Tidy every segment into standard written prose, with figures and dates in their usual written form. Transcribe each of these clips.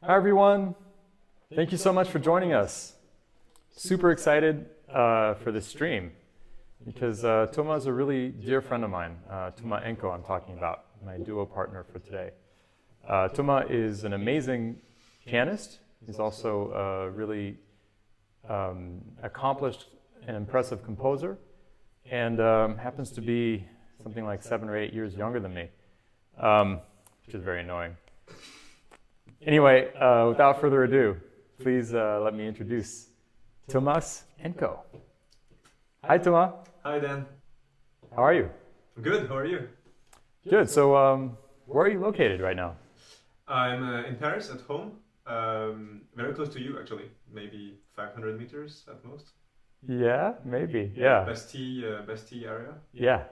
Hi everyone, thank you so much for joining us. Super excited for this stream because Toma is a really dear friend of mine, Toma Enhco I'm talking about, my duo partner for today. Toma is an amazing pianist. He's also a really accomplished and impressive composer, and happens to be something like 7 or 8 years younger than me, which is very annoying. Anyway, without further ado, please let me introduce Tomas Enhco. Hi, Toma. Hi, Dan. How are you? Good. How are you? Good. So, where are you located right now? I'm in Paris at home. Very close to you, actually. Maybe 500 meters at most. Yeah, maybe. Yeah. Bastille area. Yeah.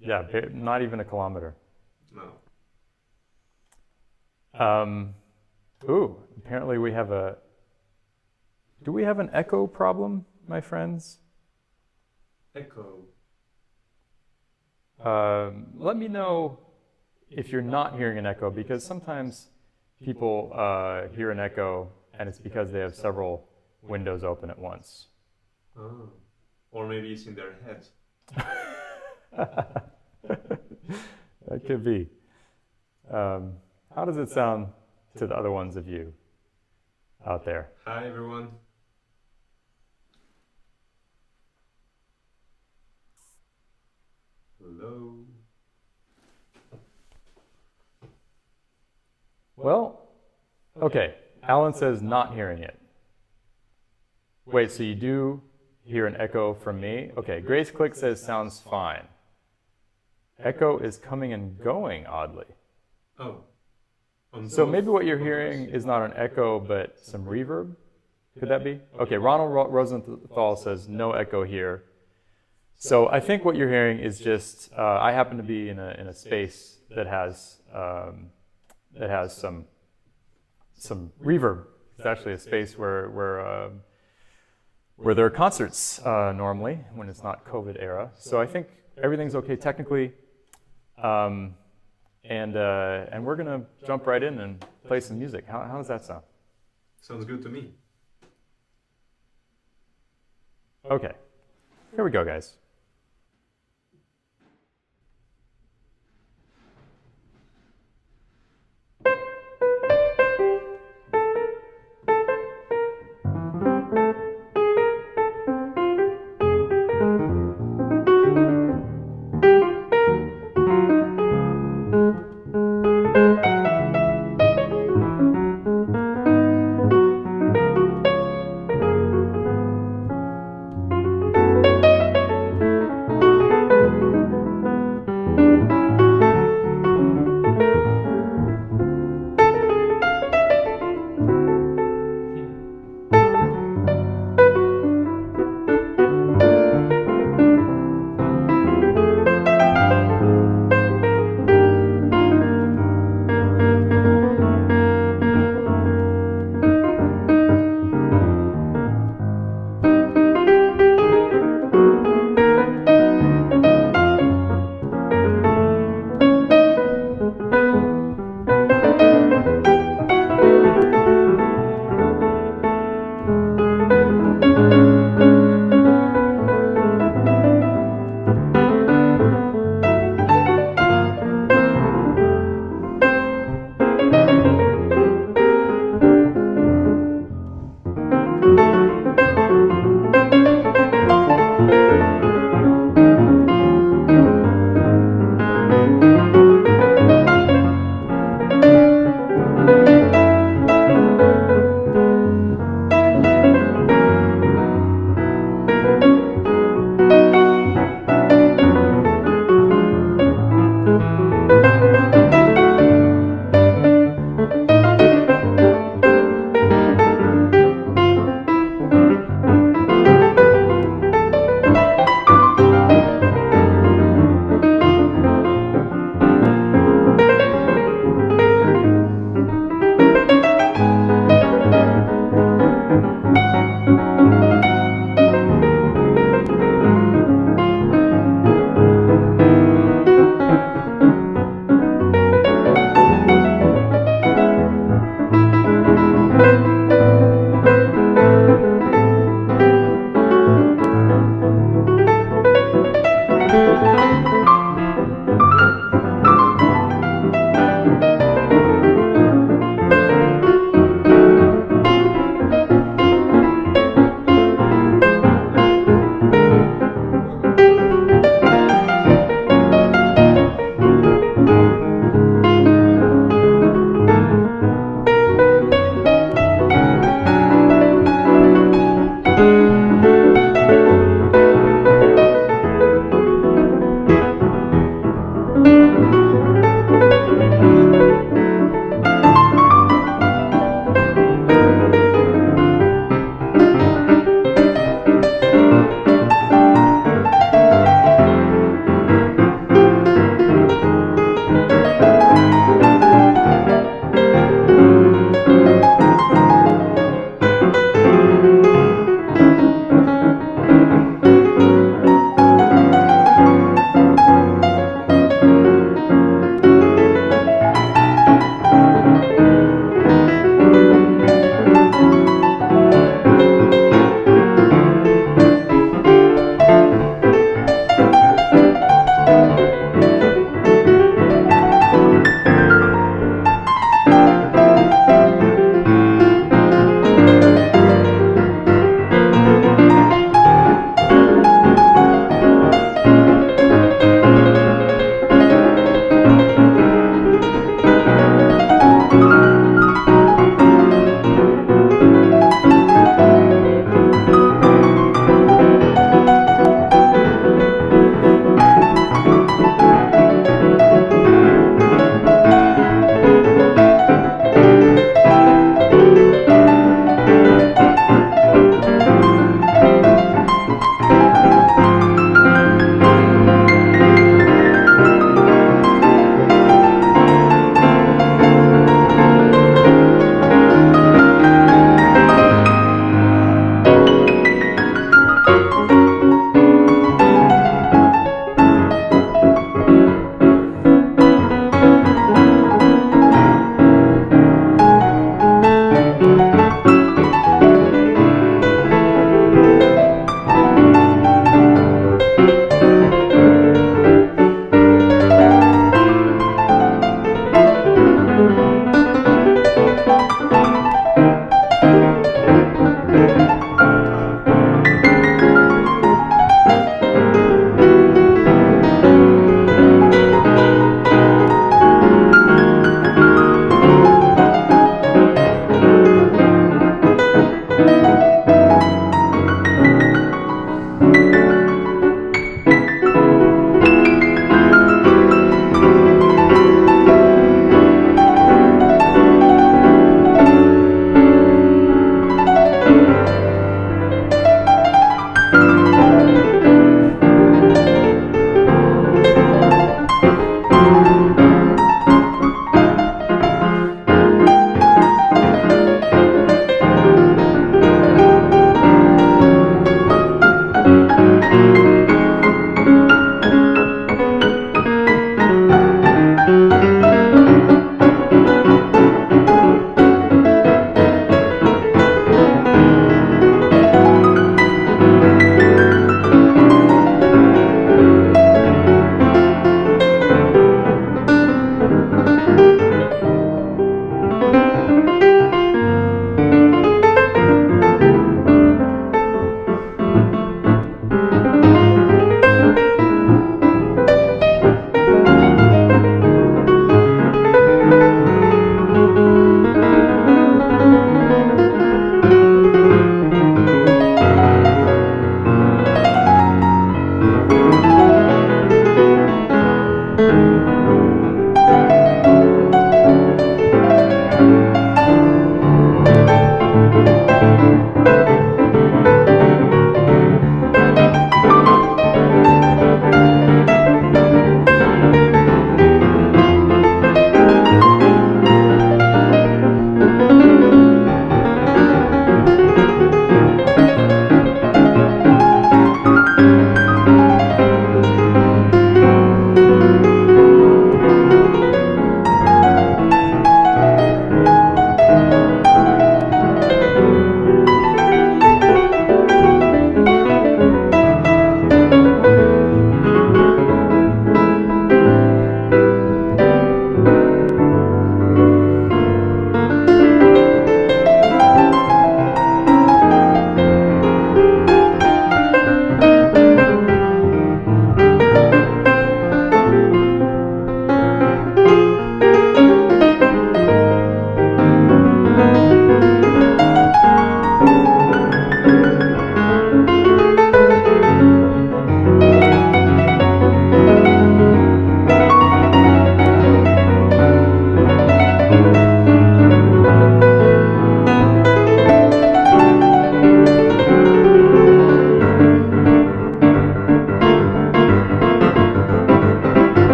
Yeah. Yeah. Not even a kilometer. No. Ooh. Apparently, we have a. Do we have an echo problem, my friends? Echo. Let me know if you're not hearing an echo, because sometimes people hear an echo and it's because they have several windows open at once. Oh. Or maybe it's in their head. That could be. How does it sound to the other ones of you out there? Hi, everyone. Hello. Well, okay. Alan says not hearing it. Wait, so you do hear an echo from me? Okay, Grace Click says sounds fine. Echo is coming and going, oddly. Oh. So maybe what you're hearing is not an echo, but some reverb? Could that be? Okay, Ronald Rosenthal says no echo here. So I think what you're hearing is just, I happen to be in a space that has some reverb. It's actually a space where there are concerts normally when it's not COVID era. So I think everything's okay technically, and we're gonna jump right in and play some music. How does that sound? Sounds good to me. Okay, here we go, guys.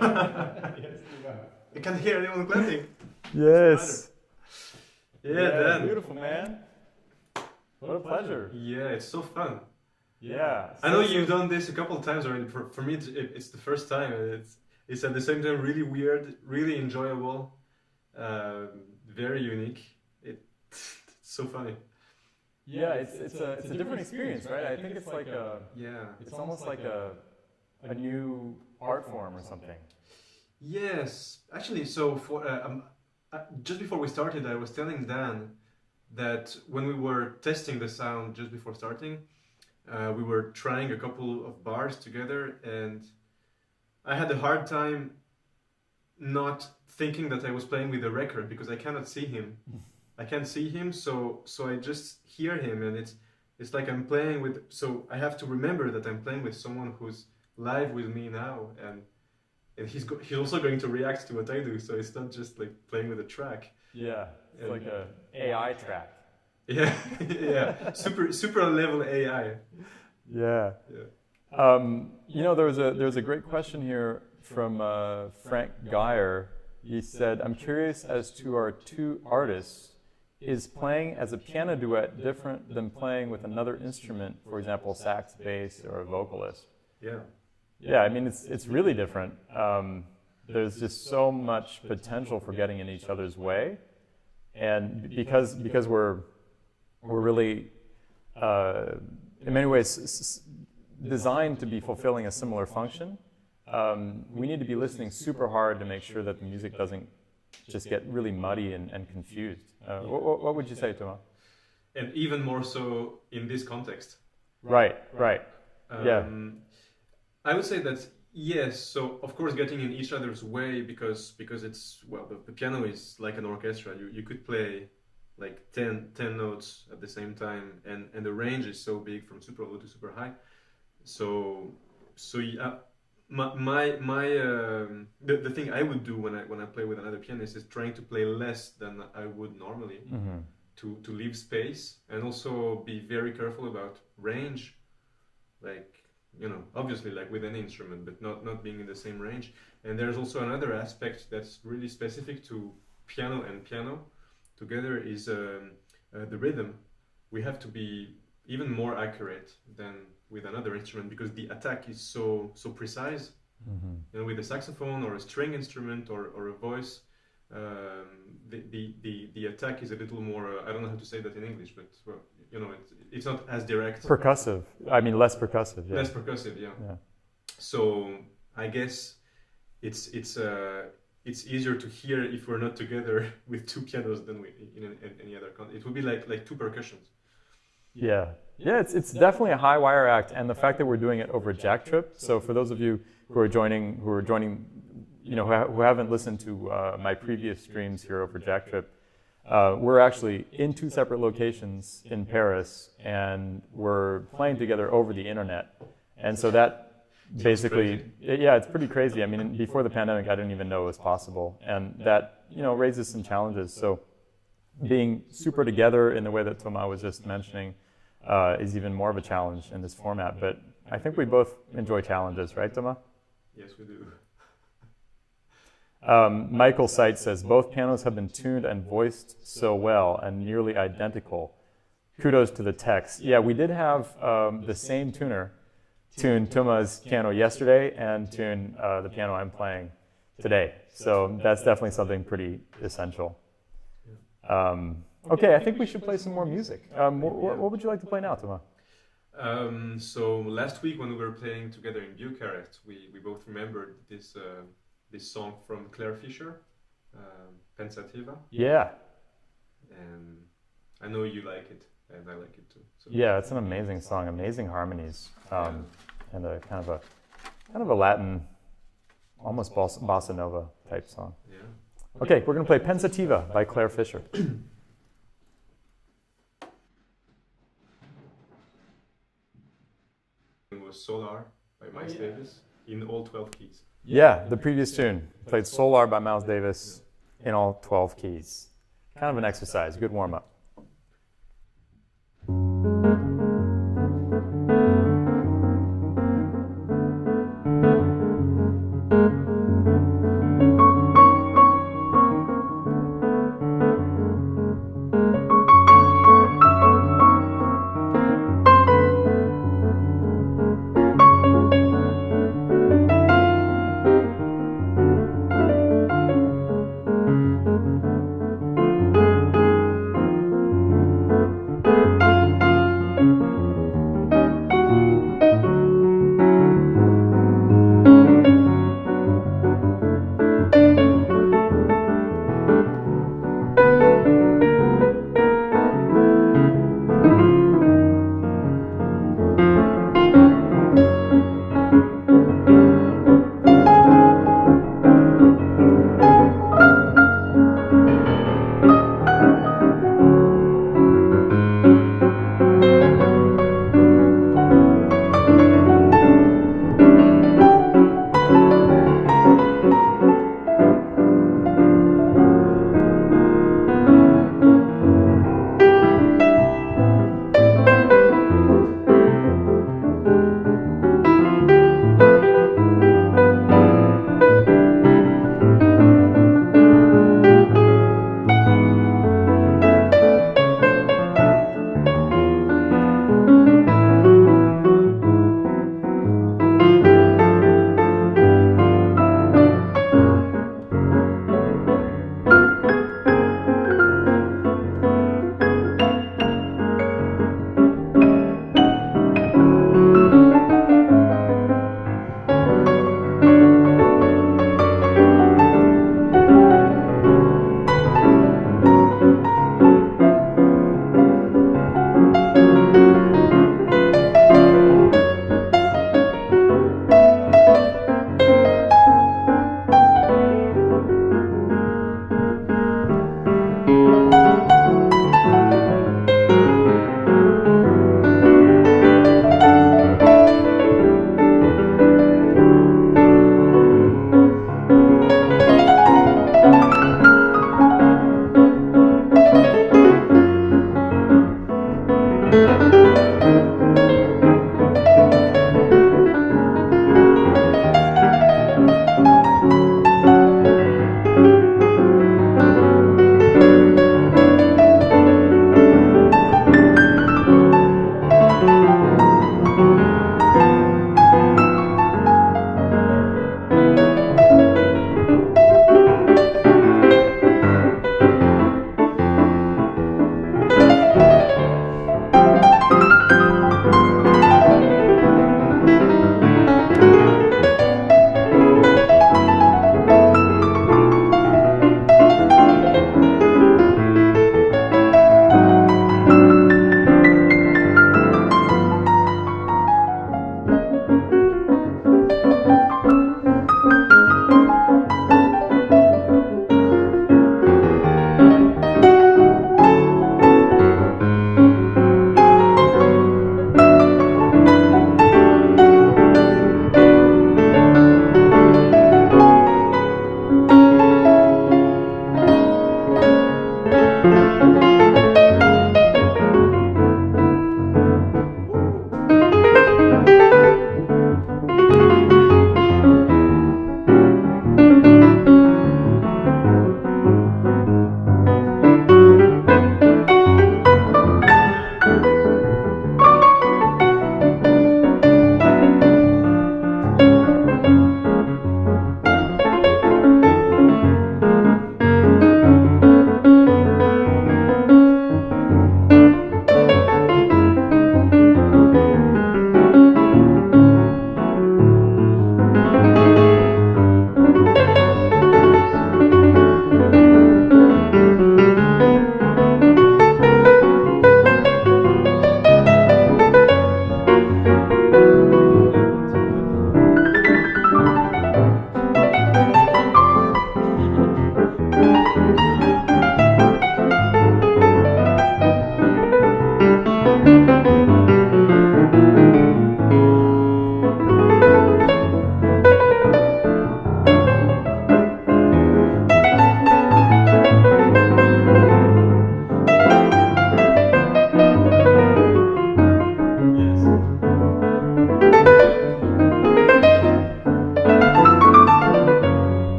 I can't hear anyone clapping. Yes. Yeah, Dan. Beautiful, man. What a pleasure. Yeah, it's so fun. Yeah. I know you've done this a couple of times already. For me, it's the first time, and it's at the same time really weird, really enjoyable, very unique. It's so funny. Yeah, it's a different experience, right? I think it's like it's almost like a new art form or something. Yes, actually, so for just before we started, I was telling Dan that when we were testing the sound just before starting, we were trying a couple of bars together, and I had a hard time not thinking that I was playing with a record because I cannot see him. I can't see him, so I just hear him, and it's like I'm playing with. So I have to remember that I'm playing with someone who's live with me now, and he's also going to react to what I do. So it's not just like playing with a track. Yeah, it's like a AI track. Yeah, yeah, super level AI. Yeah. You know, there's a great question here from Frank Geyer. He said, "I'm curious as to our two artists. Is playing as a piano duet different than playing with another instrument, for example, sax, bass, or a vocalist?" Yeah. Yeah, I mean, it's really different. There's just so much potential for getting in each other's way, and because we're really in many ways designed to be fulfilling a similar function, we need to be listening super hard to make sure that the music doesn't just get really muddy and confused. What would you say, Thomas? And even more so in this context. Right. Yeah. I would say that yes. So of course, getting in each other's way because it's the piano is like an orchestra. You could play like 10 notes at the same time, and the range is so big from super low to super high. So yeah. The thing I would do when I play with another pianist is trying to play less than I would normally, to leave space, and also be very careful about range, like, you know, obviously like with any instrument, but not being in the same range. And there's also another aspect that's really specific to piano and piano together is the rhythm. We have to be even more accurate than with another instrument because the attack is so precise. You know, with a saxophone or a string instrument or a voice, the attack is a little more. I don't know how to say that in English, but well, you know, it's not as direct. Percussive. I mean, less percussive. Yeah. Less percussive, yeah. So I guess it's easier to hear if we're not together with two pianos than in any other context. It would be like two percussions. Yeah, it's definitely a high wire act, and the fact that we're doing it over a jack trip. So for those of you who are joining, you know, who haven't listened to my previous streams here over jack trip, we're actually in two separate locations in Paris, and we're playing together over the internet. And so that basically, it's pretty crazy. I mean, before the pandemic, I didn't even know it was possible, and that, you know, raises some challenges. So being super together in the way that Thomas was just mentioning is even more of a challenge in this format. But I think we both enjoy challenges, right, Thomas? Yes, we do. Michael Seitz says, both pianos have been tuned and voiced so well and nearly identical. Kudos to the techs. Yeah, we did have the same tuner tune Thomas' piano yesterday and tune the piano I'm playing today. So that's definitely something pretty essential. Okay, I think we should play some more music. What would you like to play now, Thomas? So last week when we were playing together in Bucharest, we both remembered this song from Claire Fischer, Pensativa. Yeah. And I know you like it, and I like it too. So. Yeah, it's an amazing song, amazing harmonies, and a kind of a Latin, almost bossa nova type song. Yeah. Okay, we're going to play Pensativa by Claire Fischer. It was Solar by Miles Davis in all 12 keys. Yeah, the previous tune played Solar by Miles Davis in all 12 keys. Kind of an exercise, good warm-up.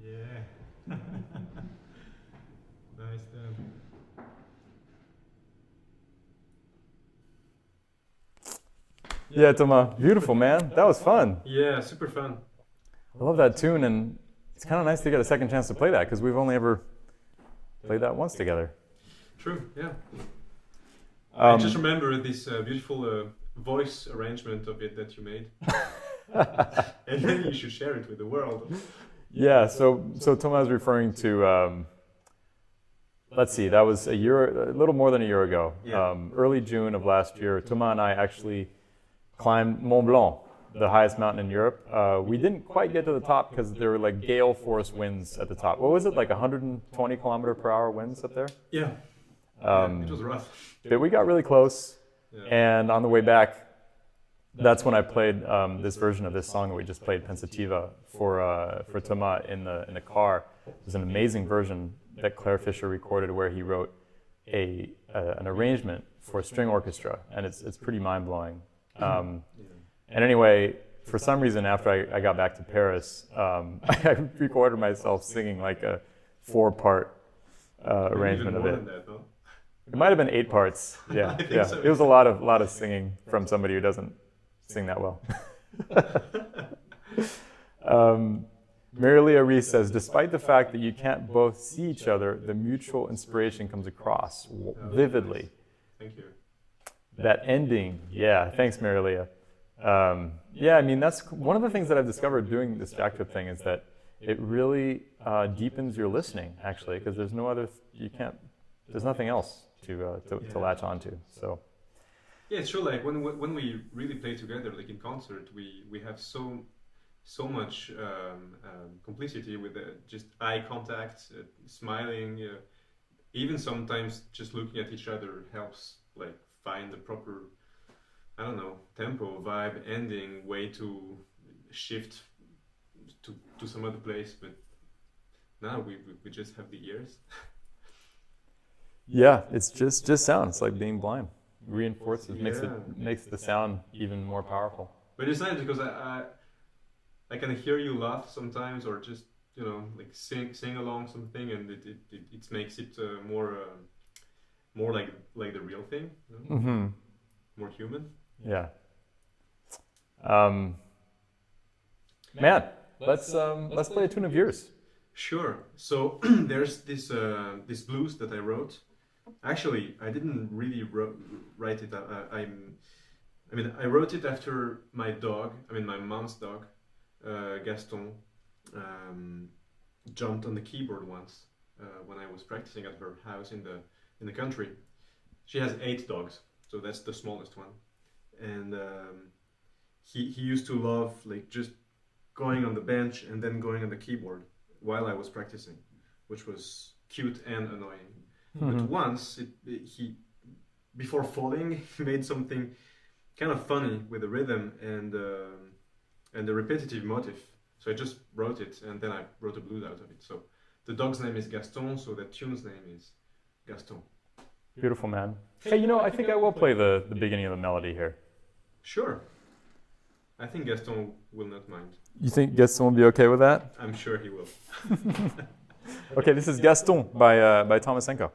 Yeah. Nice, Dan. Yeah, Thomas, beautiful, man. That was fun. Yeah, super fun. I love that tune, and it's kind of nice to get a second chance to play that because we've only ever played that once together. True, yeah. I just remember this beautiful voice arrangement of it that you made. And then you should share it with the world. Yeah, so Thomas is referring to, let's see, that was a little more than a year ago. Yeah. Early June of last year, Thomas and I actually climbed Mont Blanc, the highest mountain in Europe. We didn't quite get to the top because there were like gale force winds at the top. What was it, like 120 kilometer per hour winds up there? Yeah. It was rough. But we got really close, Yeah. and on the way back, that's when I played this version of this song that we just played, Pensativa, for Thomas in the car. There's an amazing version that Claire Fisher recorded where he wrote an arrangement for a string orchestra, and it's pretty mind-blowing. And anyway, for some reason, after I got back to Paris, I recorded myself singing like a 4-part arrangement of it. Even more than that, no? It might have been 8 parts. Yeah, I think yeah. so. It was a lot of singing from somebody who doesn't sing that well. Mary Leah Reese says, despite the fact that you can't both see each other, the mutual inspiration comes across vividly. Nice. Thank you. That ending, yeah, thanks, Mary Leah. Yeah, I mean, that's one of the things that I've discovered doing this Jacktip thing is that it really deepens your listening, actually, because there's no other, there's nothing else to latch onto, so. Yeah, it's true. Like when we really play together, like in concert, we have so much complicity with just eye contact, smiling. Even sometimes just looking at each other helps, like find the proper, I don't know, tempo, vibe, ending, way to shift to some other place. But now we just have the ears. Yeah, it's just sound. It's like being blind. Reinforces, Yeah. makes the sound even more powerful. But it's nice because I can hear you laugh sometimes, or just like sing along something, and it makes it more like the real thing, Mm-hmm. more human. Yeah. Man, let's play a tune of yours. Sure. So there's this blues that I wrote. Actually, I didn't really write it. I wrote it after my dog. My mom's dog, Gaston, jumped on the keyboard once when I was practicing at her house in the country. She has 8 dogs, so that's the smallest one. And he used to love like just going on the bench and then going on the keyboard while I was practicing, which was cute and annoying. Mm-hmm. But once he before falling, he made something kind of funny with the rhythm and the repetitive motif. So I just wrote it, and then I wrote a blues out of it. So the dog's name is Gaston, so the tune's name is Gaston. Beautiful, man. Hey, I think I will play the beginning of the melody here. Sure. I think Gaston will not mind. You think Gaston will be okay with that? I'm sure he will. Okay, this is Gaston by Thomas Enhco.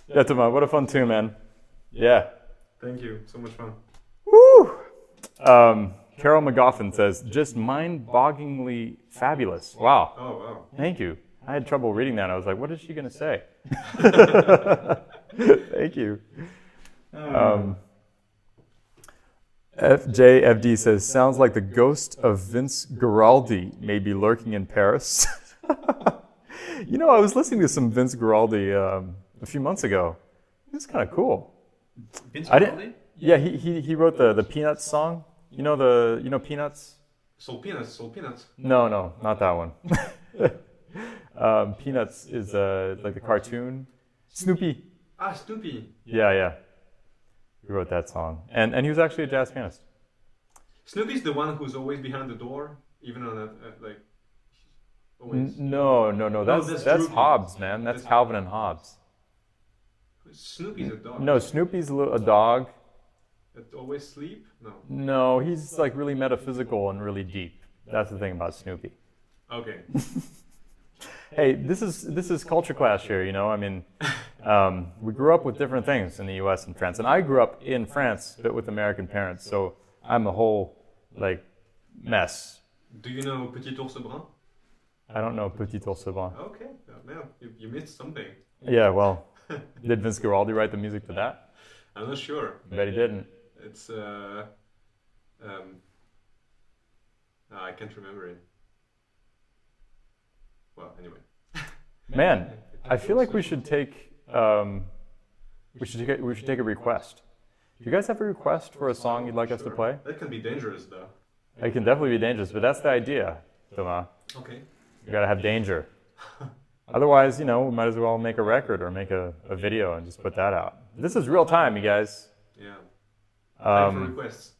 Yeah, Thomas, what a fun tune, man. Yeah. Thank you. So much fun. Woo! Carol McGoffin says, just mind-bogglingly fabulous. Wow. Oh, wow. Thank you. I had trouble reading that. I was like, what is she going to say? Thank you. FJFD says, sounds like the ghost of Vince Guaraldi may be lurking in Paris. You know, I was listening to some Vince Guaraldi a few months ago. It was kind of cool. Vince I didn't. Guaraldi? Yeah, he wrote the Peanuts song. You know Peanuts? Soul Peanuts. No, not that one. Peanuts is like the cartoon. Snoopy. Ah, Snoopy. Yeah. He wrote that song, and he was actually a jazz pianist. Snoopy's the one who's always behind the door, even on a like. Always. No. That's Droopy. Hobbes, man. That's Calvin and Hobbes. Snoopy's a dog. No, Snoopy's a dog. That always sleep? No. No, he's like really metaphysical and really deep. That's the thing about Snoopy. Okay. Hey, this is culture clash here, you know? I mean, we grew up with different things in the US and France. And I grew up in France, but with American parents. So I'm a whole, like, mess. Do you know Petit Ours Brun? I don't know Petit Ours Brun. Okay. Man, you missed something. Yeah, well, did Vince Guaraldi write the music to that? I'm not sure. I bet he didn't. It's I can't remember it. Well, anyway. Man, I feel like we should take a request. Do you guys have a request for a song you'd like us to play? That can be dangerous, though. It can definitely be dangerous, but that's the idea, Thomas. Okay. You gotta have danger. Otherwise, you know, we might as well make a record or make a video and just put that out. This is real time, you guys. Yeah. Time for requests.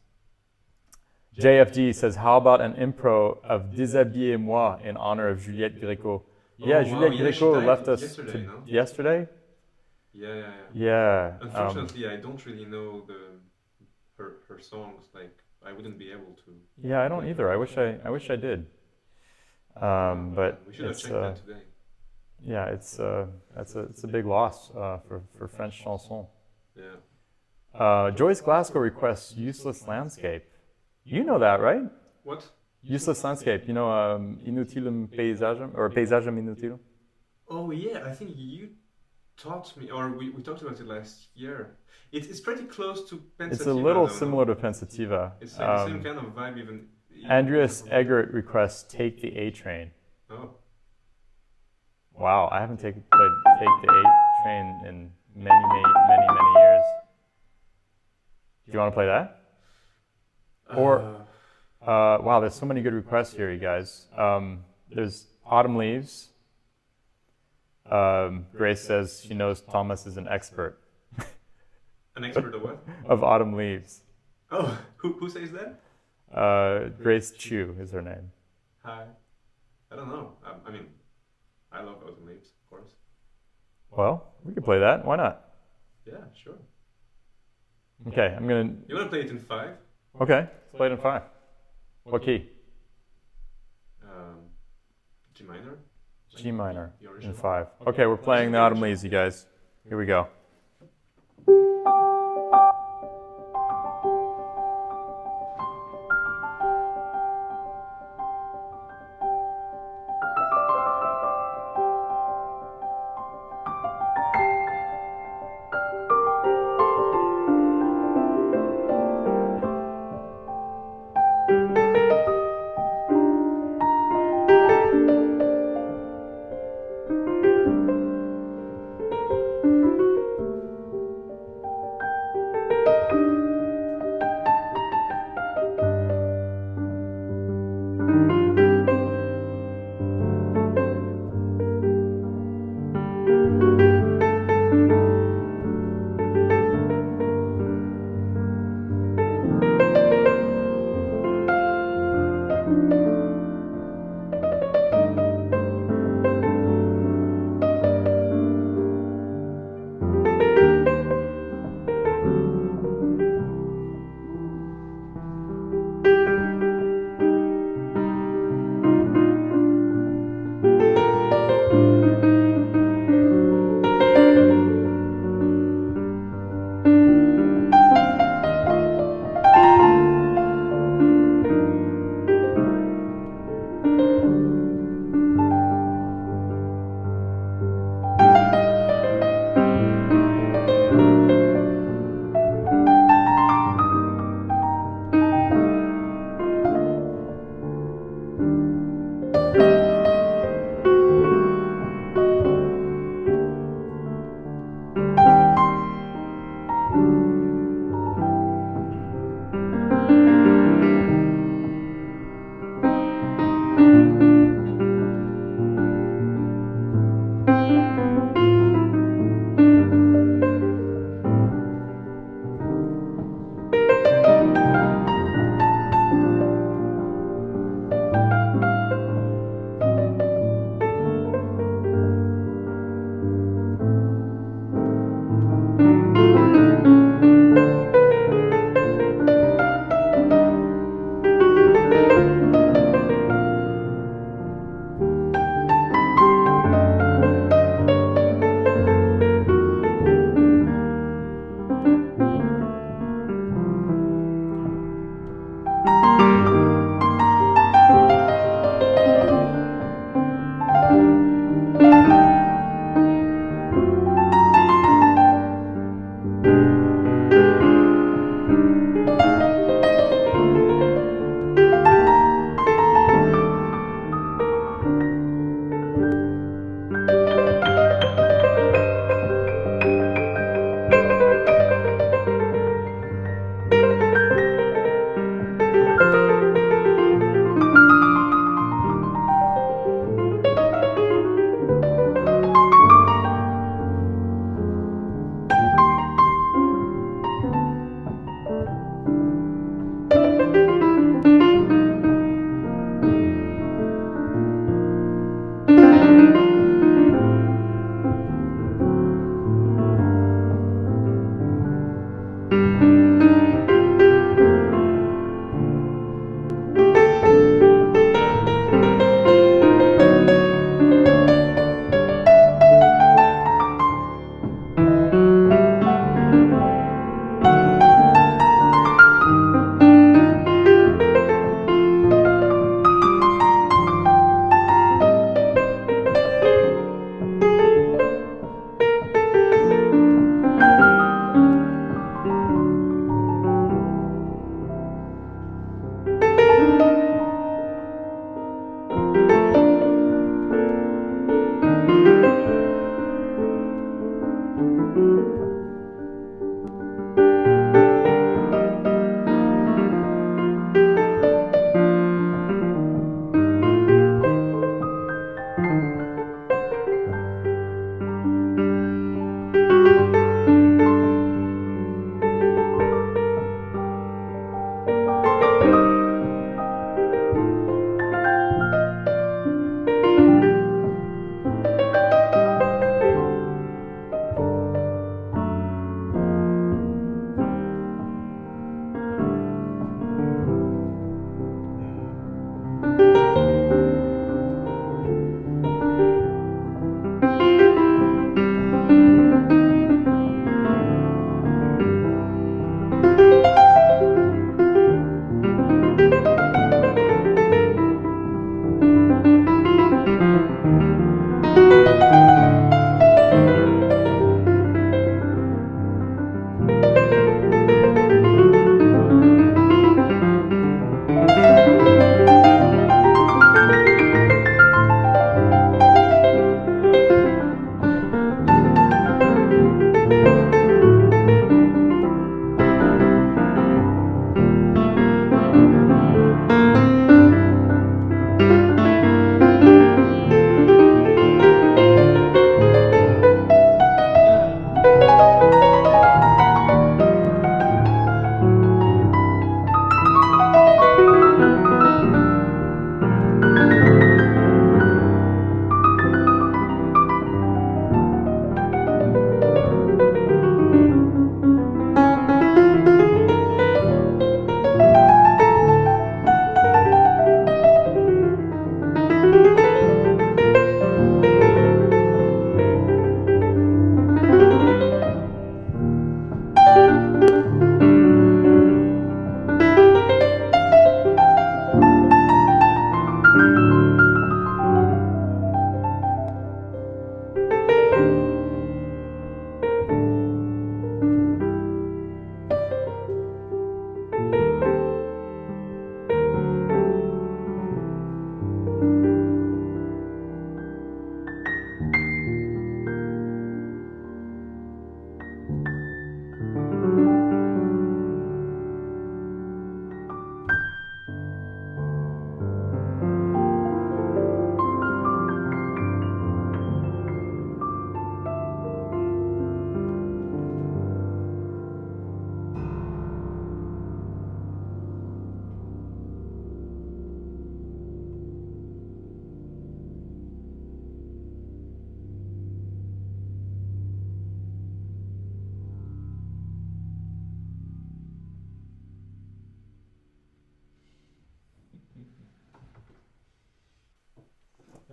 JFD says, how about an impro of Déshabillez-moi in honor of Juliette Gréco? Yeah, Juliette Gréco left us yesterday? Yeah. Yeah. Unfortunately, I don't really know her songs. Like, I wouldn't be able to. Yeah, I don't either. I wish I did. But we should have checked that today. Yeah, it's a big loss for French chanson. Yeah. Joyce Glasgow requests Useless Landscape. You know that, right? What? Useless Landscape. You know, Inutilum Paysagem, or Paysagem Inutilum? Oh, yeah. I think you taught me, or we talked about it last year. It's pretty close to Pensativa. It's a little similar to Pensativa. It's like the same kind of vibe, even. Andreas Eggert requests Take the A Train. Oh. Wow, I haven't played Take the A Train in many years. Do you want to play that? Or, wow, there's so many good requests here, you guys. There's Autumn Leaves. Grace says she knows Thomas is an expert. An expert of what? Of Autumn Leaves. Oh, who says that? Grace Chu is her name. Hi. I don't know. I mean, I love Autumn Leaves, of course. Well, we can play that. Why not? Yeah, sure. Okay, I'm gonna. You want to play it in 5? Okay, let's play it in 5. What key? G minor. G minor The in original. 5. Okay, we're playing the Autumn Leaves, you guys. Here we go.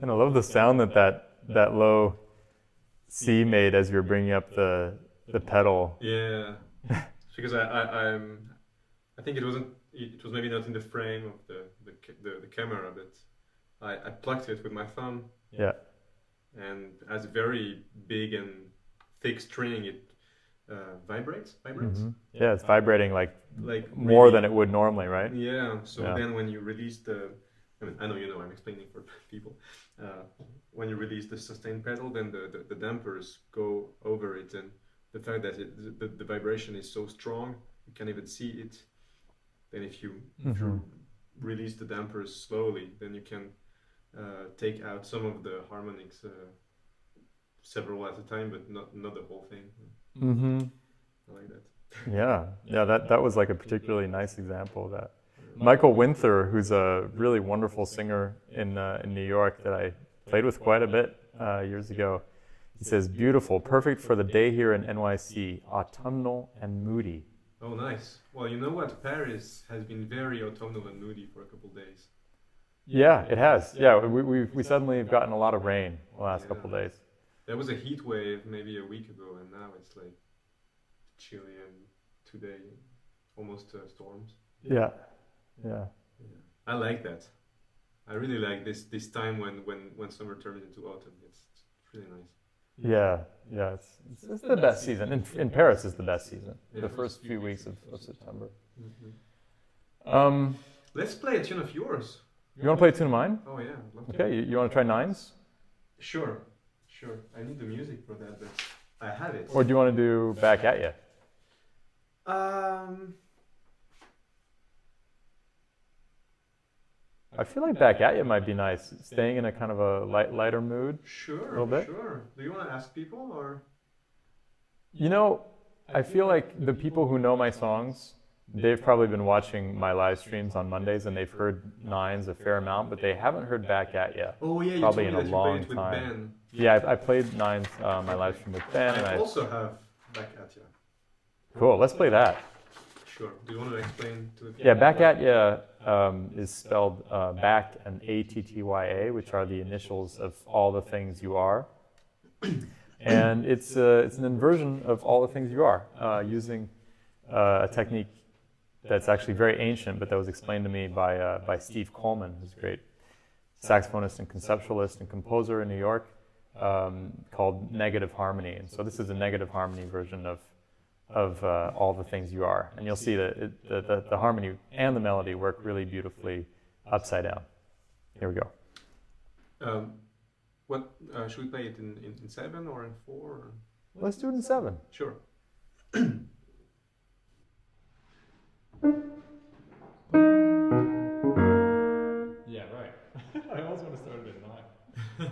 And I love the sound that low C made as you're bringing up the pedal. Yeah, because I think it was maybe not in the frame of the camera, but I plucked it with my thumb. Yeah. And as a very big and thick string, it vibrates. Mm-hmm. Yeah, it's vibrating like more really, than it would normally, right? Yeah. So Yeah. then when you release I mean, I know I'm explaining for people. When you release the sustain pedal, then the dampers go over it, and the fact that the vibration is so strong, you can't even see it. Then if you release the dampers slowly, then you can take out some of the harmonics, several at a time, but not the whole thing. Mm-hmm. I like that. Yeah, that was like a particularly nice example of that. Michael Winther, who's a really wonderful singer in New York that I played with quite a bit years ago, he says, "Beautiful, perfect for the day here in NYC, autumnal and moody." Oh, nice. Well, you know what? Paris has been very autumnal and moody for a couple days. Yeah, it has. Yeah, we suddenly have gotten a lot of rain the last couple days. There was a heat wave maybe a week ago, and now it's like chilly, and today almost storms. Yeah. I like that. I really like this time when summer turns into autumn. It's really nice. Yeah, it's the best season. In Paris is the best season. The first few weeks of September. Mm-hmm. Let's play a tune of yours. You want to play a tune of mine? Oh yeah. Love to. Okay, you want to try nines? Sure. I need the music for that, but I have it. Or do you want to do Back At Ya? I feel like Back At Ya might be nice. Staying in a kind of a lighter mood. Sure. A little bit. Sure. Do you want to ask people or? You know, I feel like the people who know my songs, they've probably been watching my live streams on Mondays and they've heard nines a fair amount, but they haven't heard Back At Ya. Oh yeah, probably you in told a me that long you played it with time. Ben. Yeah, I played nines my live stream with Ben. I also have Back At Ya. Cool, let's play that. Sure. Do you want to explain to the people? Yeah, Back At Ya is spelled back and ATTYA, which are the initials of all the things you are. And it's an inversion of all the things you are, using a technique that's actually very ancient, but that was explained to me by Steve Coleman, who's a great saxophonist and conceptualist and composer in New York, called negative harmony. And so this is a negative harmony version of all the things you are. And you'll see that the harmony and the melody work really beautifully upside down. Here we go. What should we play it in 7 or in 4? Or? Let's do it in 7. Sure. Yeah, right. I always want to start it at 9.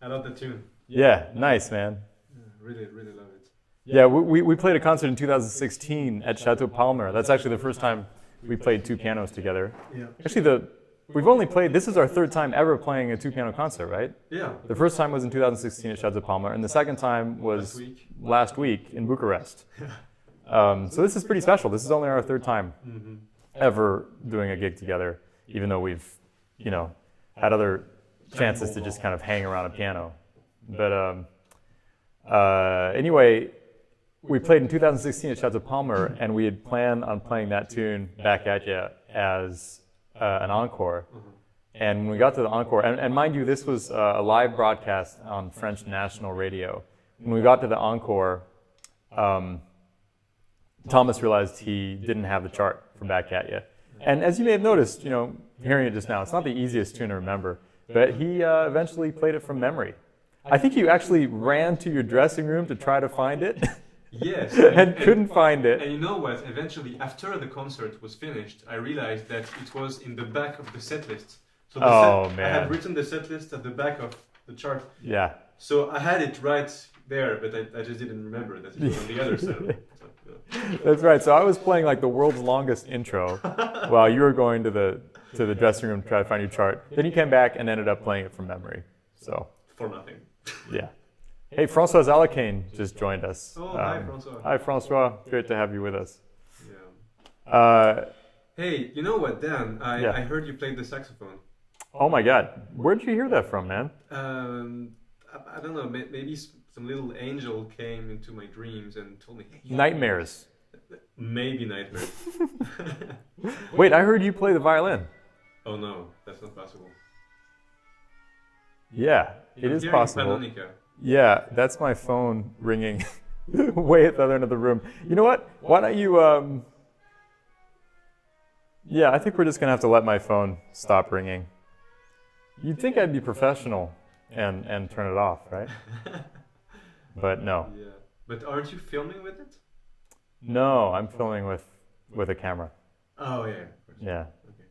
I love the tune. Yeah, nice, man. Yeah, really, really love it. Yeah, we played a concert in 2016 at Chateau Palmer. That's actually the first time we played two pianos together. Yeah. Actually, we've only played, this is our third time ever playing a two-piano concert, right? Yeah. The first time was in 2016 at Chateau Palmer, and the second time was last week in Bucharest. So this is pretty special. This is only our third time ever doing a gig together, even though we've, had other chances to just kind of hang around a piano. But anyway, we played in 2016 at Chateau Palmer, and we had planned on playing that tune back at you as an encore. And when we got to the encore, and mind you, this was a live broadcast on French national radio. When we got to the encore, Thomas realized he didn't have the chart for Back At You. And as you may have noticed, hearing it just now, it's not the easiest tune to remember, but he eventually played it from memory. I think you actually ran to your dressing room to try to find it. Yes. and couldn't find it. And you know what? Eventually, after the concert was finished, I realized that it was in the back of the set list. So man. I had written the set list at the back of the chart. Yeah. So I had it right there, but I just didn't remember that it was on the other side. That's right. So I was playing like the world's longest intro while you were going to the dressing room to try to find your chart. Then you came back and ended up playing it from memory. So for nothing. Yeah. Hey, François Zalacane just joined us. Oh, hi, François. Hi, François. Great to have you with us. Yeah. Hey, you know what, Dan? I heard you played the saxophone. Oh my God. Where did you hear that from, man? I don't know. Maybe some little angel came into my dreams and told me. Hey, Nightmares. Maybe nightmares. Wait, I heard you play the violin. Oh no, that's not possible. Yeah, it is possible. Panonica. Yeah, that's my phone ringing way at the other end of the room. You know what? Why don't you, yeah, I think we're just going to have to let my phone stop ringing. You'd think I'd be professional and turn it off, right? But no. Yeah. But aren't you filming with it? No, I'm filming with a camera. Oh, yeah. Yeah. Okay.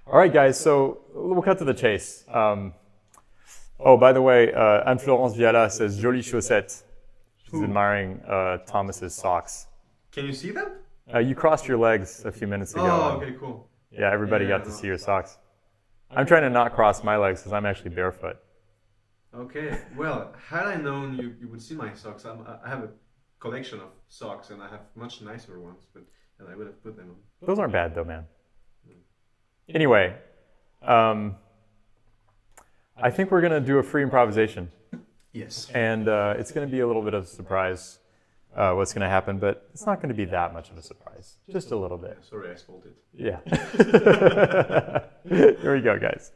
All right, guys, so we'll cut to the chase. Oh, by the way, Anne-Florence Viala says, jolie chaussette. She's admiring Thomas's socks. Can you see them? You crossed your legs a few minutes ago. Oh, okay, cool. Yeah, everybody got to see your socks. I'm trying to not cross my legs because I'm actually barefoot. Okay, well, had I known you would see my socks, I have a collection of socks and I have much nicer ones, but I would have put them on. Those aren't bad though, man. Anyway, I think we're going to do a free improvisation. Yes. And it's going to be a little bit of a surprise what's going to happen, but it's not going to be that much of a surprise. Just a little bit. Sorry, I spoiled it. Yeah. Here we go, guys.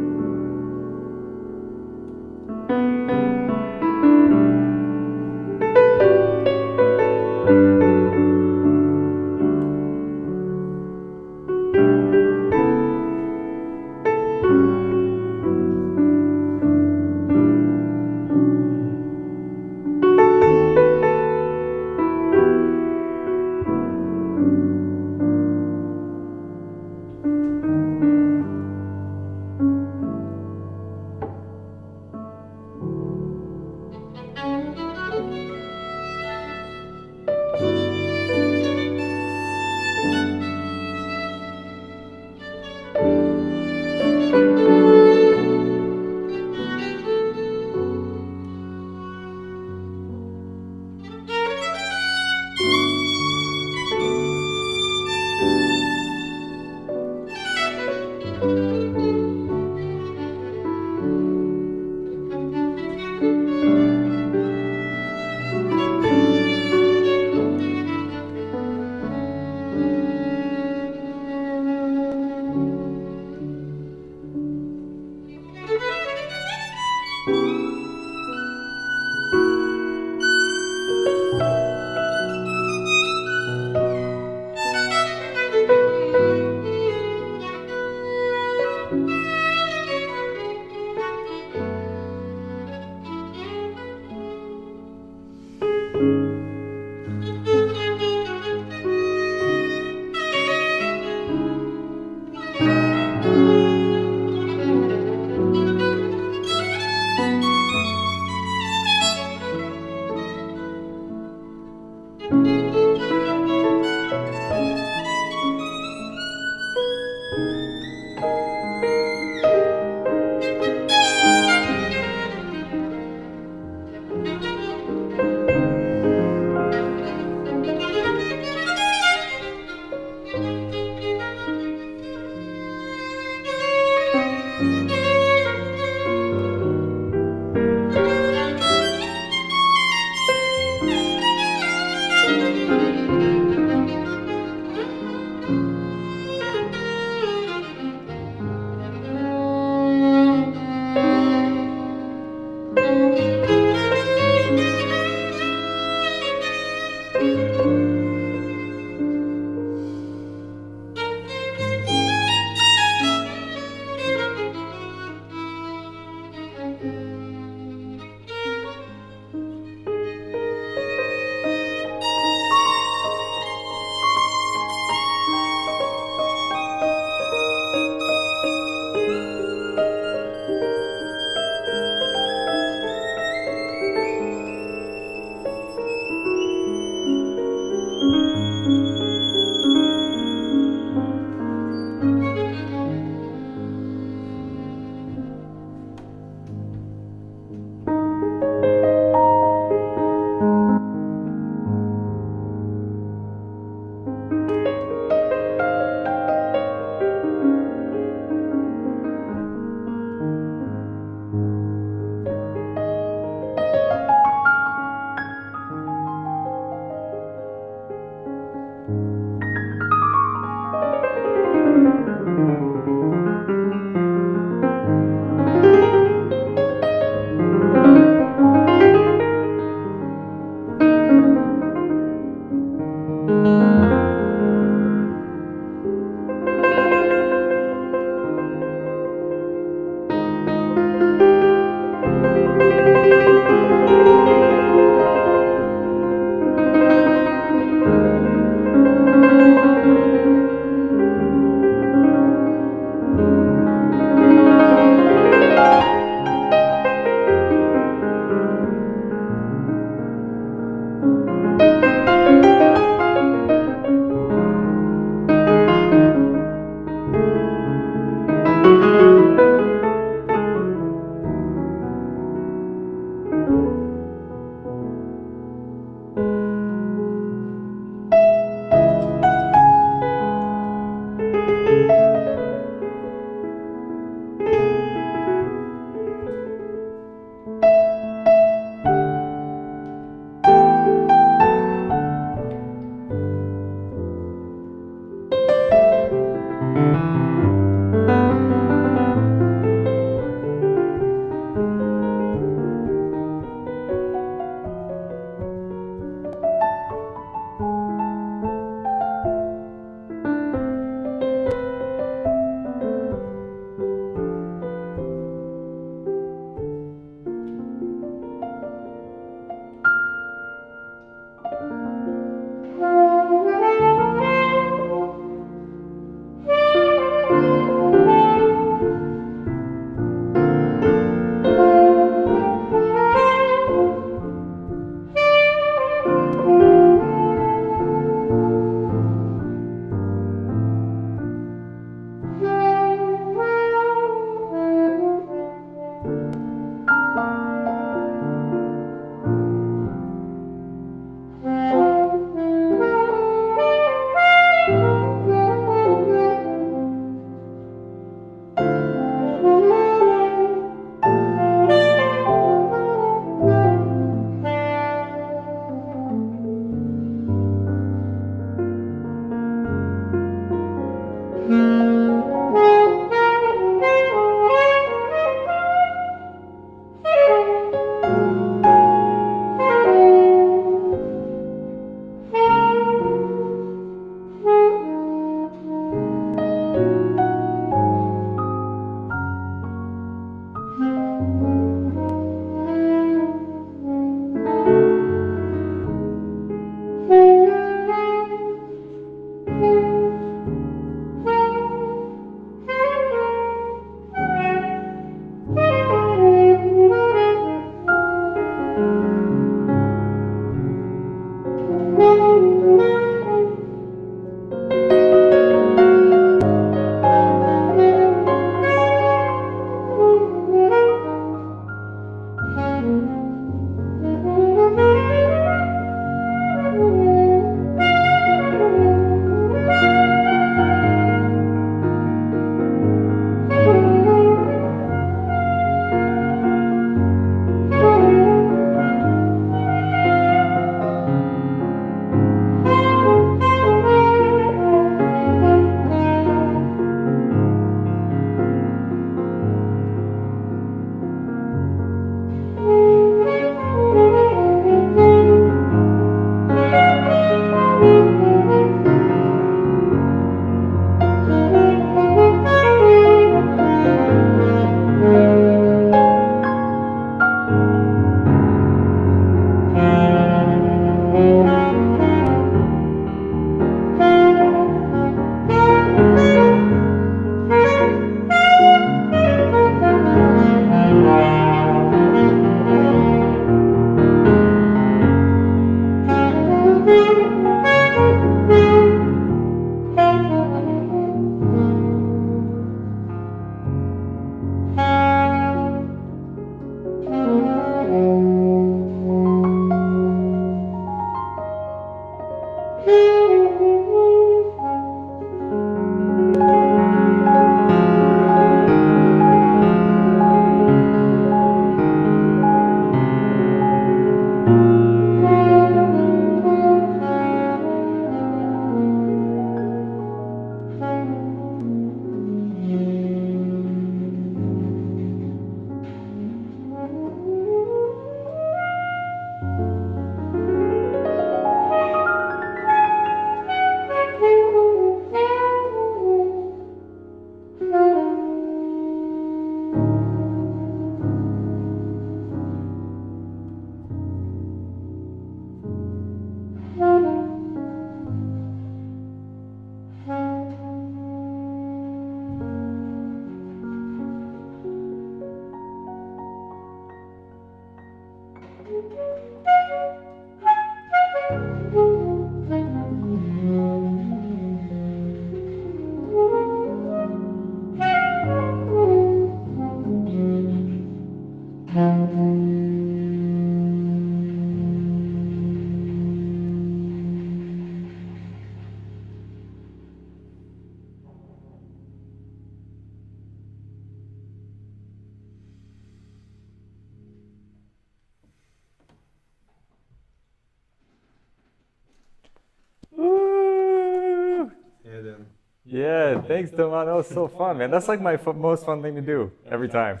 Woo! Yeah, Dan. Yeah, thanks, Toman. That was so fun, man. That's like my most fun thing to do every time.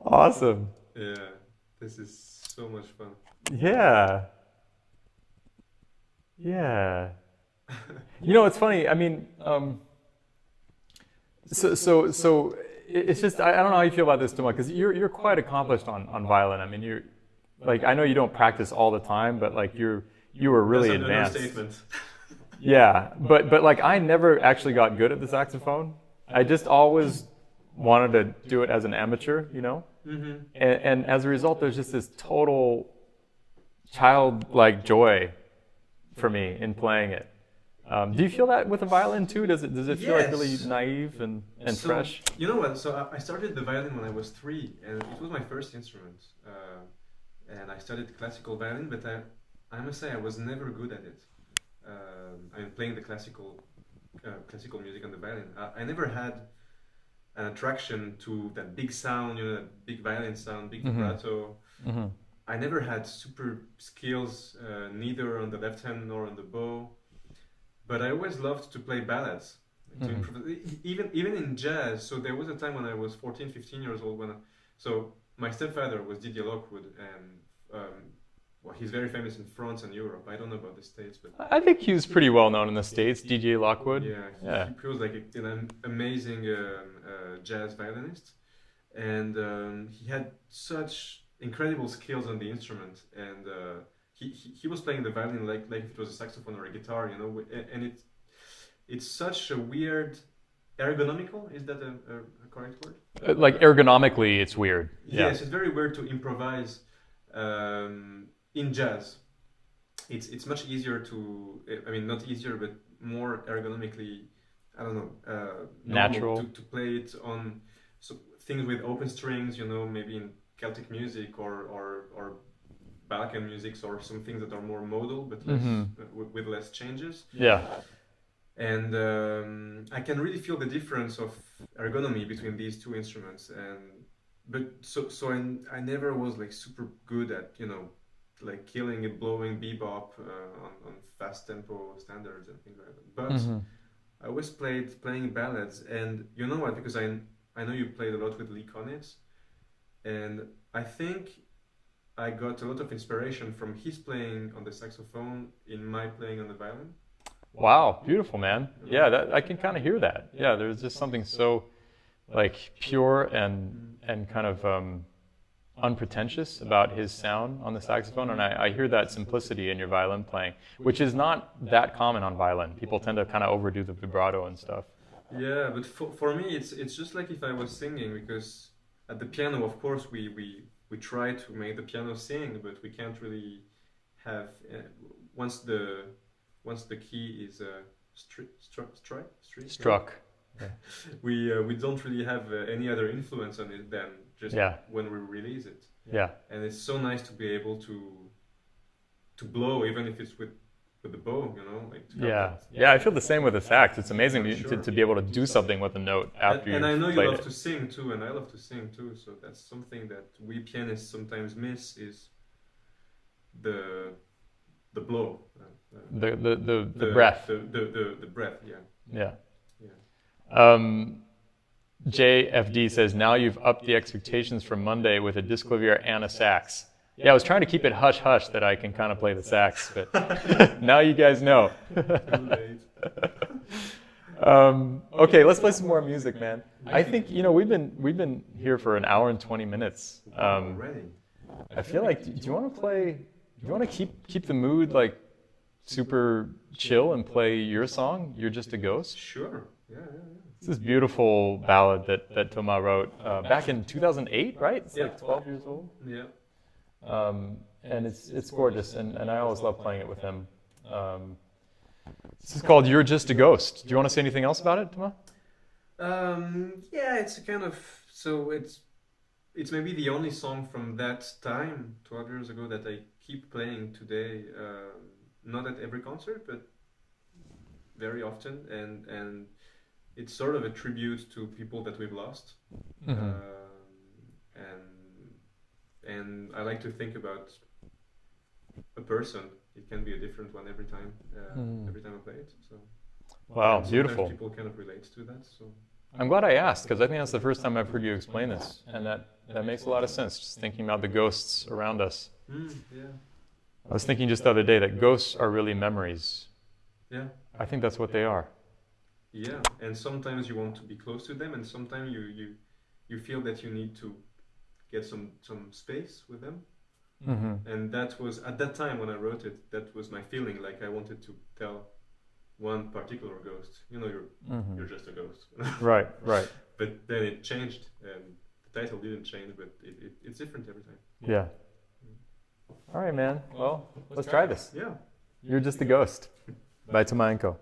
Awesome. Yeah, this is so much fun. Yeah. Yeah. You know, it's funny. I mean, so it's just I don't know how you feel about this, Toman, because you're quite accomplished on violin. I mean, you're like I know you don't practice all the time, but like you were really That's an advanced. understatement. Yeah, but like I never actually got good at the saxophone. I just always wanted to do it as an amateur, you know? Mm-hmm. And as a result, there's just this total childlike joy for me in playing it. Do you feel that with the violin too? Does it feel like really Yes. naive and So, fresh? you know what? So I started the violin when I was 3, and it was my first instrument. And I studied classical violin, but I must say I was never good at it. I mean, playing the classical music on the violin. I never had an attraction to that big sound, you know, that big violin sound, big vibrato. Mm-hmm. I never had super skills, neither on the left hand nor on the bow. But I always loved to play ballads, to improve, even in jazz. So there was a time when I was 14, 15 years old so my stepfather was Didier Lockwood, and well, he's very famous in France and Europe. I don't know about the States, but I think he was pretty well known in the States, DJ Lockwood. yeah, he was like an amazing jazz violinist, and he had such incredible skills on the instrument, and he was playing the violin like if it was a saxophone or a guitar, you know, and it's such a weird ergonomical. Is that a correct word? Like ergonomically, it's weird. Yes, it's very weird to improvise in jazz. It's much easier to, I mean, not easier, but more ergonomically, I don't know, natural to play it on things with open strings, you know, maybe in Celtic music or Balkan music, or some things that are more modal but less, with less changes. Yeah. And I can really feel the difference of ergonomy between these two instruments. But I never was like super good at, you know, like killing it, blowing bebop on fast tempo standards and things like that. But I always playing ballads, and you know what? Because I know you played a lot with Lee Konitz, and I think I got a lot of inspiration from his playing on the saxophone in my playing on the violin. Wow, beautiful, man. Yeah, I can kind of hear that. Yeah, there's just something so like pure and kind of unpretentious about his sound on the saxophone, and I hear that simplicity in your violin playing, which is not that common on violin. People tend to kind of overdo the vibrato and stuff. Yeah, but for me, it's just like if I was singing, because at the piano, of course, we try to make the piano sing, but we can't really have once the key is struck. Yeah. We don't really have any other influence on it than just when we release it. Yeah. And it's so nice to be able to blow, even if it's with the bow, you know. Like yeah, I feel the same with the sax. It's amazing to be able to do something with a note after and I know played you love it. to sing too, and I love to sing too. So that's something that we pianists sometimes miss, is the blow. The breath. The breath, yeah. JFD says, now you've upped the expectations for Monday with a disclavier and a sax. Yeah, I was trying to keep it hush-hush that I can kind of play the sax, but now you guys know. Too late. Okay, let's play some more music, man. I think, you know, we've been here for an hour and 20 minutes. Already. I feel like, do you want to keep the mood like super chill and play your song, You're Just a Ghost? Sure. Yeah. It's this beautiful ballad that Thomas wrote back in 2008, right? It's like 12 years old. Yeah. And it's gorgeous, and I always love playing it with him. This is called "You're Just a Ghost." Do you want to say anything else about it, Thomas? Yeah, it's a kind of, so it's maybe the only song from that time, 12 years ago, that I keep playing today. Not at every concert, but very often, and it's sort of a tribute to people that we've lost. And I like to think about a person. It can be a different one every time I play it. So Wow, sometimes beautiful. people kind of relate to that. So I'm glad I asked, because I think that's the first time I've heard you explain this, and that makes a lot of sense, just thinking about the ghosts around us. yeah, I was thinking just the other day that ghosts are really memories. yeah, I think that's what they are. yeah. And sometimes you want to be close to them, and sometimes you feel that you need to get some space with them. And that was, at that time when I wrote it, that was my feeling. Like I wanted to tell one particular ghost. You know, you're just a ghost. Right. But then it changed, and the title didn't change, but it's different every time. Yeah. All right, man. Well, let's try this. Yeah. You're Just a Ghost by Enhco.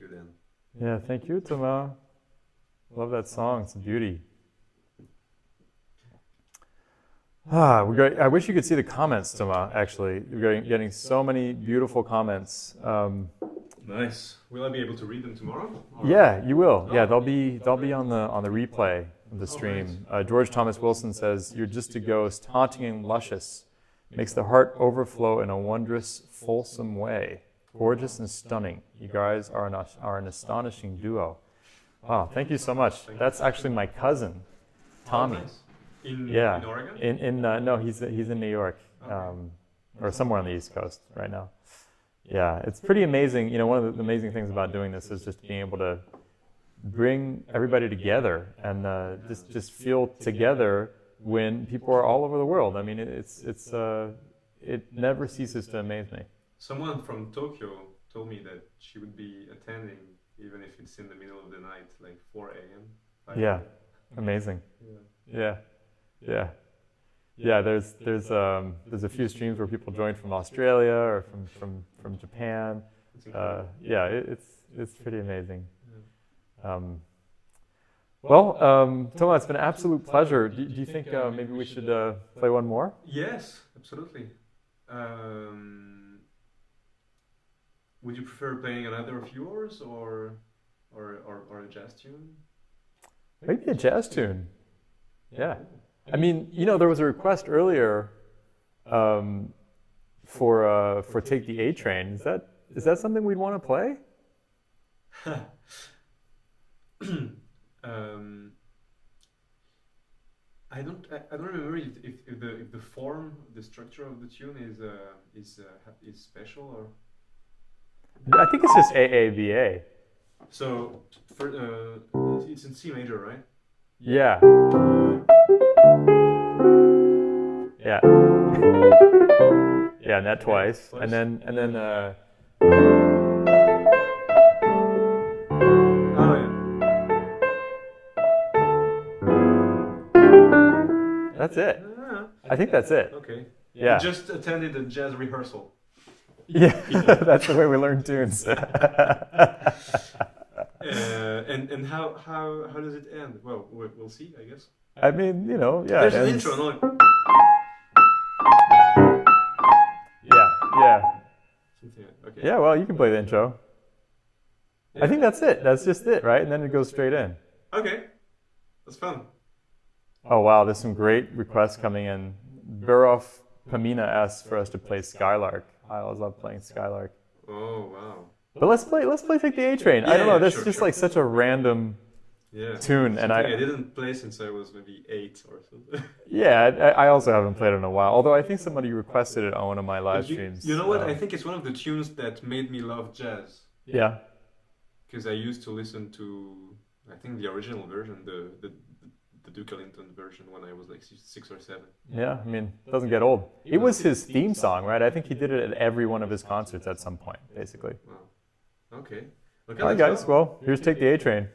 you, Dan. Yeah, thank you, Thomas. Love that song. It's a beauty. I wish you could see the comments, Thomas, actually. We're getting so many beautiful comments. Nice. Will I be able to read them tomorrow? Yeah, you will. Yeah, they'll be on the replay of the stream. Nice. George Thomas Wilson says, "You're just a ghost, haunting and luscious. Makes the heart overflow in a wondrous, fulsome way. Gorgeous and stunning. You guys are an astonishing duo." Wow, thank you so much. That's actually my cousin, Tommy. Oh, nice. In Oregon? No, he's in New York, or somewhere on the East Coast right now. Yeah, it's pretty amazing. You know, one of the amazing things about doing this is just being able to bring everybody together and just feel together when people are all over the world. I mean, it never ceases to amaze me. Someone from Tokyo told me that she would be attending even if it's in the middle of the night, like 4 a.m. Yeah, amazing. Yeah. There's a few streams where people join from Australia or from Japan. It's pretty amazing. Thomas, it's been an absolute pleasure. Do you think maybe we should play one more? Yes, absolutely. Would you prefer playing another of yours or a jazz tune? Maybe a jazz tune. Yeah. I mean, you know, there was a request earlier for Take the A Train. Is that something we'd want to play? I don't remember if the form, the structure of the tune is special or. I think it's just AABA. So it's in C major, right? Yeah. Yeah. Yeah, and that twice. And then Oh yeah. That's it. I think that's it. Okay. Yeah. You just attended a jazz rehearsal. Yeah, that's the way we learn tunes. And how does it end? Well, we'll see, I guess. I mean, you know, yeah. There's an intro, no? Yeah. Something like, okay. Yeah, well, you can play the intro. Yeah. I think that's it. That's just it, right? And then it goes straight in. Okay, that's fun. Oh, wow, there's some great requests coming in. Burov Pamina asks for us to play Skylark. I always love playing Skylark. Oh, wow. But let's play Take the A Train. I don't know, that's just sure. like such a random tune. And I didn't play since I was maybe 8 or something. Yeah, I also haven't played it in a while. Although I think somebody requested it on one of my live streams. You know what? I think it's one of the tunes that made me love jazz. Yeah. Because I used to listen to, I think the original version, the Duke Ellington version when I was like 6 or 7. Yeah, I mean, it doesn't get old. It was his theme song, right? I think he did it at every one of his concerts at some point, basically. Wow. Okay. All right, guys. Well, here's Take the A Train.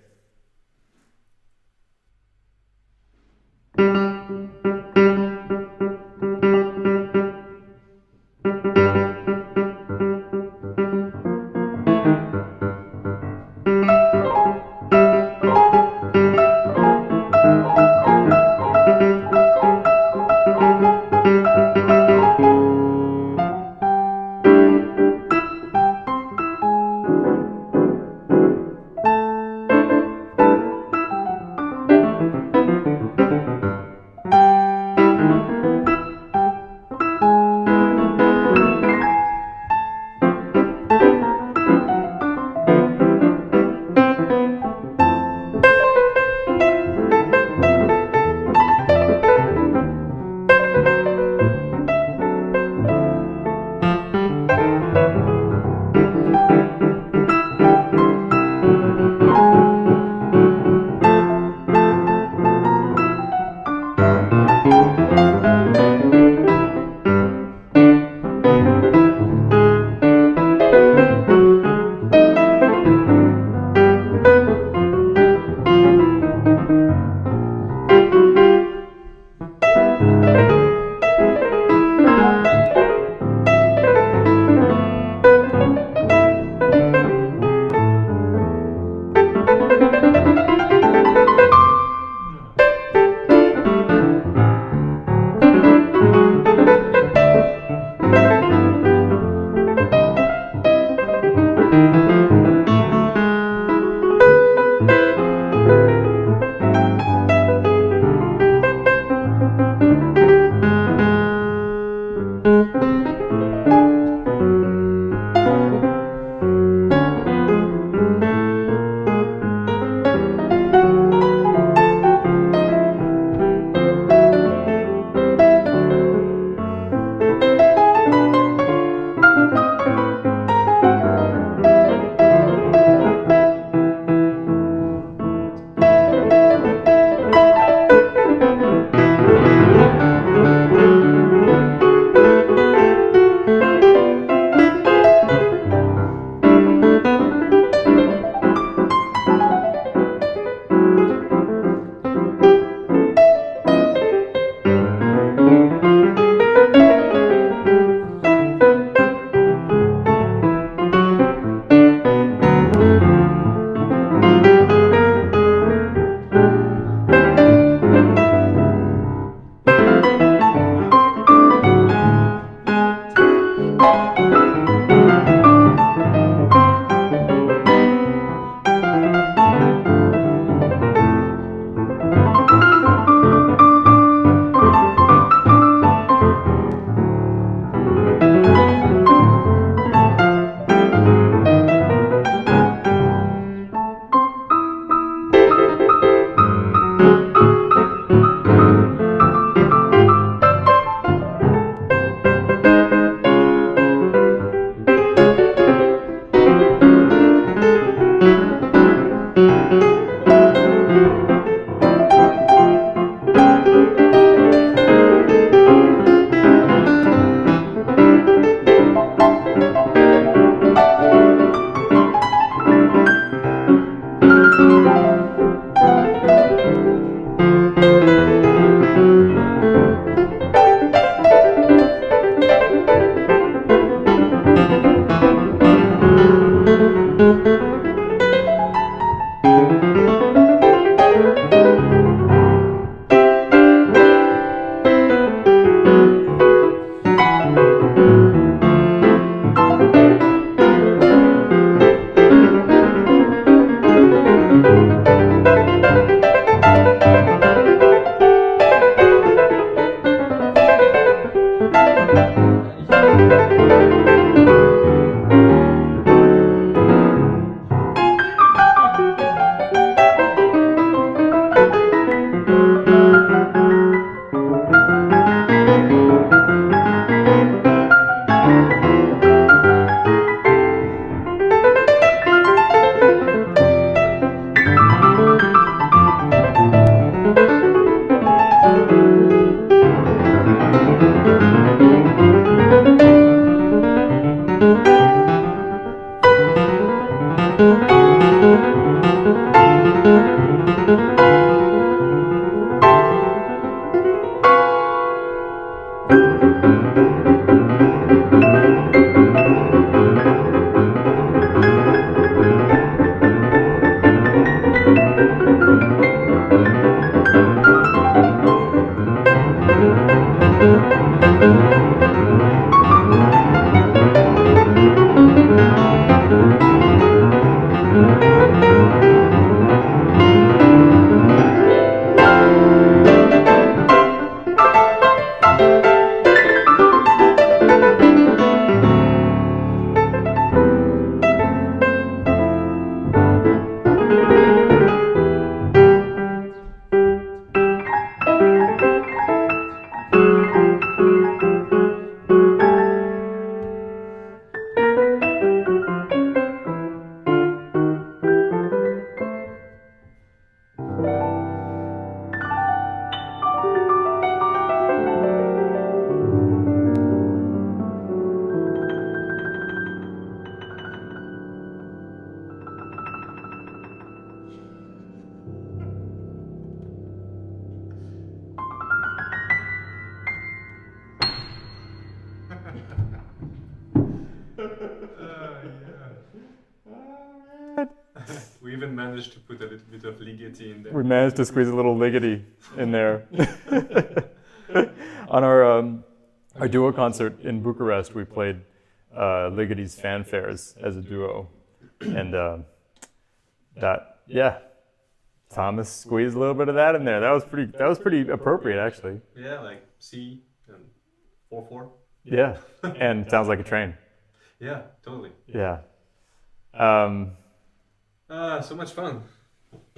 We even managed to put a little bit of ligeti in there. We managed to squeeze a little ligeti in there. On our duo concert in Bucharest, we played Ligeti's fanfares as a duo, and Thomas squeezed a little bit of that in there. That was pretty appropriate, actually. Yeah, like C and 4/4. Yeah, and sounds like a train. Yeah, totally. Yeah. So much fun.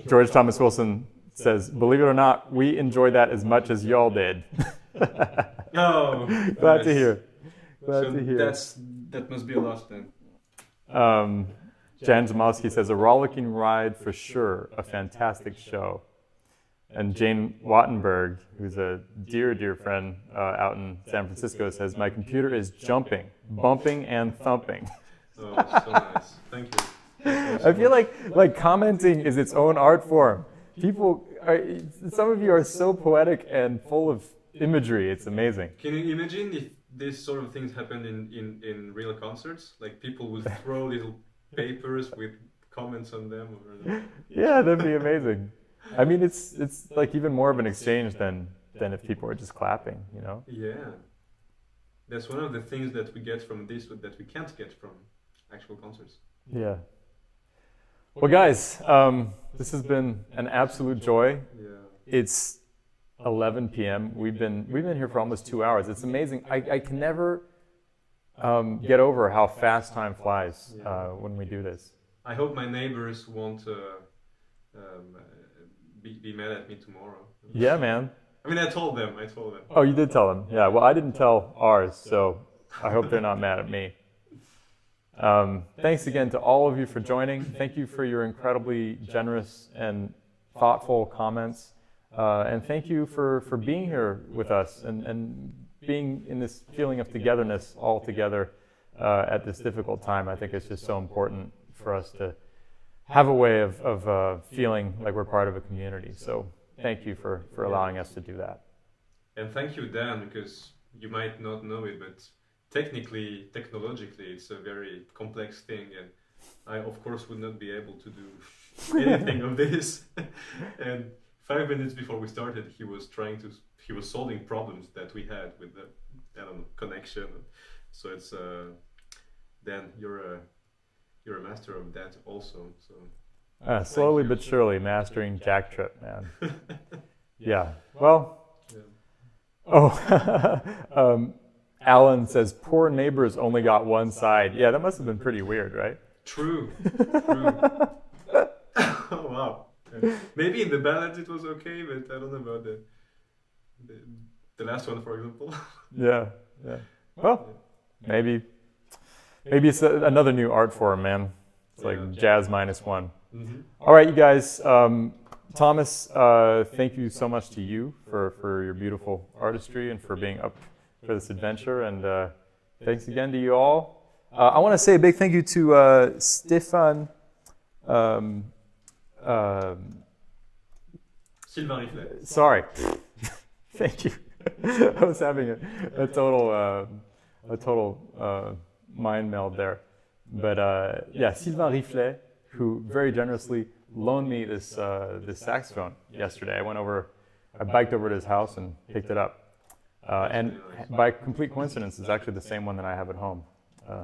George Thomas Wilson says, "Believe it or not, we enjoyed that as much as y'all did." Oh, Glad to hear. Glad so to hear. That must be a lot then. Jan Zamowski says, "A rollicking ride for sure, a fantastic show." And Jane Wattenberg, who's a dear friend out in San Francisco, says, "My computer is jumping, bumping, and thumping." Oh, so nice. Thank you. I feel like commenting is its own art form. Some of you are so poetic and full of imagery. It's amazing. Can you imagine if this sort of things happened in real concerts? Like people would throw little papers with comments on them. Yeah, that'd be amazing. I mean, it's like even more of an exchange than if people are just clapping, you know? Yeah. That's one of the things that we get from this that we can't get from actual concerts. Yeah. Well, guys, this has been an absolute joy. Yeah. It's 11 p.m. We've been here for almost 2 hours. It's amazing. I can never get over how fast time flies when we do this. I hope my neighbors won't be mad at me tomorrow. Yeah, man. I mean, I told them. Oh, you did tell them. Yeah. Well, I didn't tell ours, so I hope they're not mad at me. Thanks again to all of you for joining. Thank you for your incredibly generous and thoughtful comments. And thank you for being here with us and being in this feeling of togetherness all together at this difficult time. I think it's just so important for us to have a way of feeling like we're part of a community. So thank you for allowing us to do that. And thank you, Dan, because you might not know it, but technologically, it's a very complex thing, and I, of course, would not be able to do anything of this. And 5 minutes before we started, he was solving problems that we had with the, connection. So it's Dan, you're a master of that also. So slowly but surely mastering Jack Trip, man. Yeah. Well. Yeah. Oh. Alan says, "Poor neighbors only got one side." Yeah, that must have been pretty weird, right? True. Oh, wow. Maybe in the ballads it was okay, but I don't know about the last one, for example. Yeah. Well, maybe it's another new art form, man. It's like jazz -1. Mm-hmm. All right, you guys. Thomas, thank you so much to you for your beautiful artistry and for being up for this adventure, and thanks again to you all. I want to say a big thank you to Stéphane Sylvain Riflet. Sorry. Thank you. I was having a total mind meld there. But Sylvain Riflet, who very generously loaned me this saxophone yesterday. I biked over to his house and picked it up. And by complete coincidence, it's actually the same one that I have at home.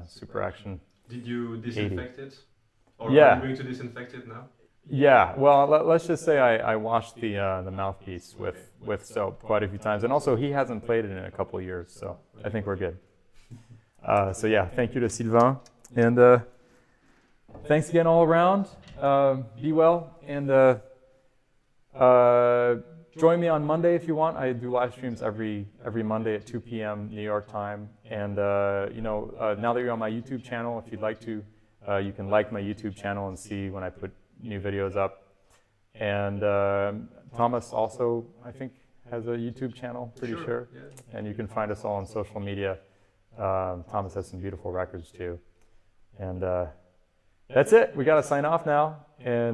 Super Action. Did you disinfect 80. It? Or yeah. Are you going to disinfect it now? Yeah. Well, let's just say I washed the mouthpiece with soap quite a few times, and also he hasn't played it in a couple of years, so I think we're good. So yeah, thank you to Sylvain, and thanks again all around. Be well, and join me on Monday if you want. I do live streams every Monday at 2 p.m. New York time. And now that you're on my YouTube channel, if you'd like to, you can like my YouTube channel and see when I put new videos up. And Thomas also, I think, has a YouTube channel, pretty sure. Yeah. And you can find us all on social media. Thomas has some beautiful records too. And that's it. We got to sign off now. And